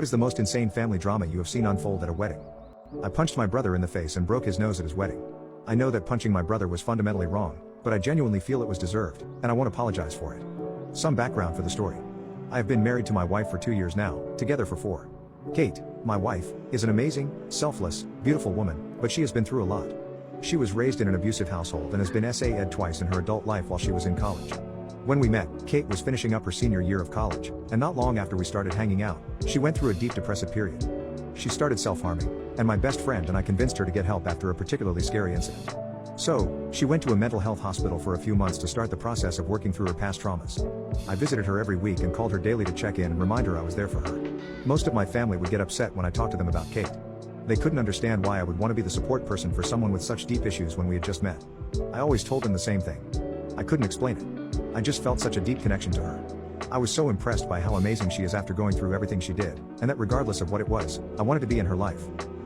What is the most insane family drama you have seen unfold at a wedding? I punched my brother in the face and broke his nose at his wedding. I know that punching my brother was fundamentally wrong, but I genuinely feel it was deserved, and I won't apologize for it. Some background for the story. I have been married to my wife for 2 years now, together for 4. Kate, my wife, is an amazing, selfless, beautiful woman, but she has been through a lot. She was raised in an abusive household and has been SA-ed twice in her adult life while she was in college. When we met, Kate was finishing up her senior year of college, and not long after we started hanging out, she went through a deep depressive period. She started self-harming, and my best friend and I convinced her to get help after a particularly scary incident. So, she went to a mental health hospital for a few months to start the process of working through her past traumas. I visited her every week and called her daily to check in and remind her I was there for her. Most of my family would get upset when I talked to them about Kate. They couldn't understand why I would want to be the support person for someone with such deep issues when we had just met. I always told them the same thing. I couldn't explain it. I just felt such a deep connection to her. I was so impressed by how amazing she is after going through everything she did, and that regardless of what it was, I wanted to be in her life.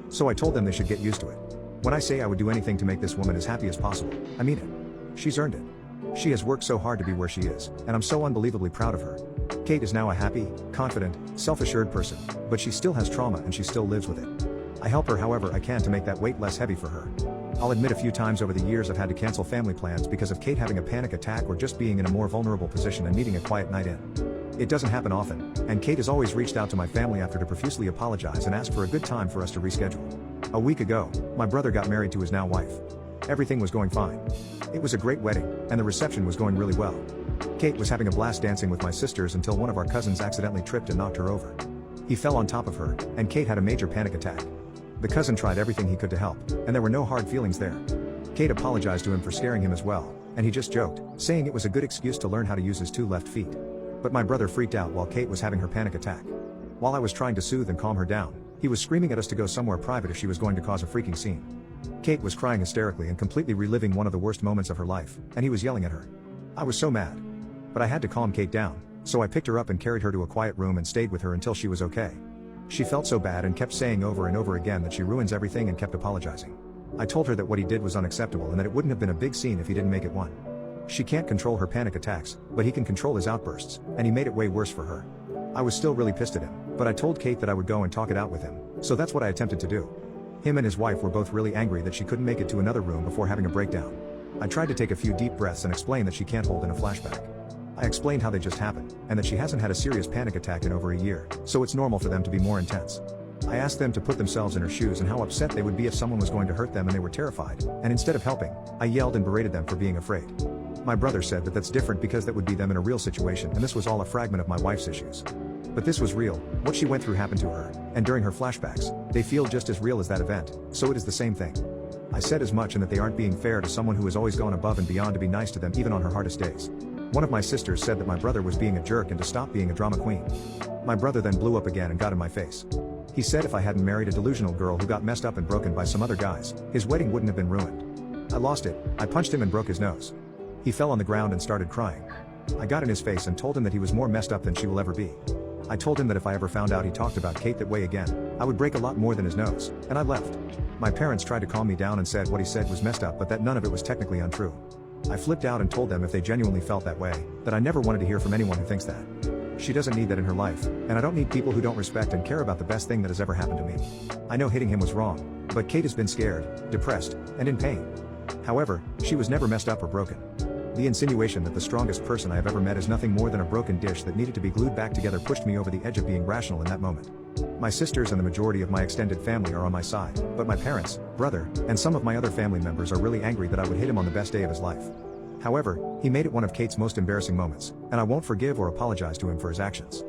So I told them they should get used to it. When I say I would do anything to make this woman as happy as possible, I mean it. She's earned it. She has worked so hard to be where she is, and I'm so unbelievably proud of her. Kate is now a happy, confident, self-assured person, but she still has trauma and she still lives with it. I help her however I can to make that weight less heavy for her. I'll admit a few times over the years I've had to cancel family plans because of Kate having a panic attack or just being in a more vulnerable position and needing a quiet night in. It doesn't happen often, and Kate has always reached out to my family after to profusely apologize and ask for a good time for us to reschedule. A week ago, my brother got married to his now wife. Everything was going fine. It was a great wedding, and the reception was going really well. Kate was having a blast dancing with my sisters until one of our cousins accidentally tripped and knocked her over. He fell on top of her, and Kate had a major panic attack. The cousin tried everything he could to help, and there were no hard feelings there. Kate apologized to him for scaring him as well, and he just joked, saying it was a good excuse to learn how to use his 2 left feet. But my brother freaked out while Kate was having her panic attack. While I was trying to soothe and calm her down, he was screaming at us to go somewhere private if she was going to cause a freaking scene. Kate was crying hysterically and completely reliving one of the worst moments of her life, and he was yelling at her. I was so mad. But I had to calm Kate down, so I picked her up and carried her to a quiet room and stayed with her until she was okay. She felt so bad and kept saying over and over again that she ruins everything and kept apologizing. I told her that what he did was unacceptable and that it wouldn't have been a big scene if he didn't make it one. She can't control her panic attacks, but he can control his outbursts, and he made it way worse for her. I was still really pissed at him, but I told Kate that I would go and talk it out with him, so that's what I attempted to do. Him and his wife were both really angry that she couldn't make it to another room before having a breakdown. I tried to take a few deep breaths and explain that she can't hold in a flashback. I explained how they just happened, and that she hasn't had a serious panic attack in over a year, so it's normal for them to be more intense. I asked them to put themselves in her shoes and how upset they would be if someone was going to hurt them and they were terrified, and instead of helping, I yelled and berated them for being afraid. My brother said that that's different because that would be them in a real situation and this was all a fragment of my wife's issues. But this was real, what she went through happened to her, and during her flashbacks, they feel just as real as that event, so it is the same thing. I said as much and that they aren't being fair to someone who has always gone above and beyond to be nice to them even on her hardest days. One of my sisters said that my brother was being a jerk and to stop being a drama queen. My brother then blew up again and got in my face. He said if I hadn't married a delusional girl who got messed up and broken by some other guys, his wedding wouldn't have been ruined. I lost it, I punched him and broke his nose. He fell on the ground and started crying. I got in his face and told him that he was more messed up than she will ever be. I told him that if I ever found out he talked about Kate that way again, I would break a lot more than his nose, and I left. My parents tried to calm me down and said what he said was messed up but that none of it was technically untrue. I flipped out and told them if they genuinely felt that way, that I never wanted to hear from anyone who thinks that. She doesn't need that in her life, and I don't need people who don't respect and care about the best thing that has ever happened to me. I know hitting him was wrong, but Kate has been scared, depressed, and in pain. However, she was never messed up or broken. The insinuation that the strongest person I have ever met is nothing more than a broken dish that needed to be glued back together pushed me over the edge of being rational in that moment. My sisters and the majority of my extended family are on my side, but my parents, brother, and some of my other family members are really angry that I would hit him on the best day of his life. However, he made it one of Kate's most embarrassing moments, and I won't forgive or apologize to him for his actions.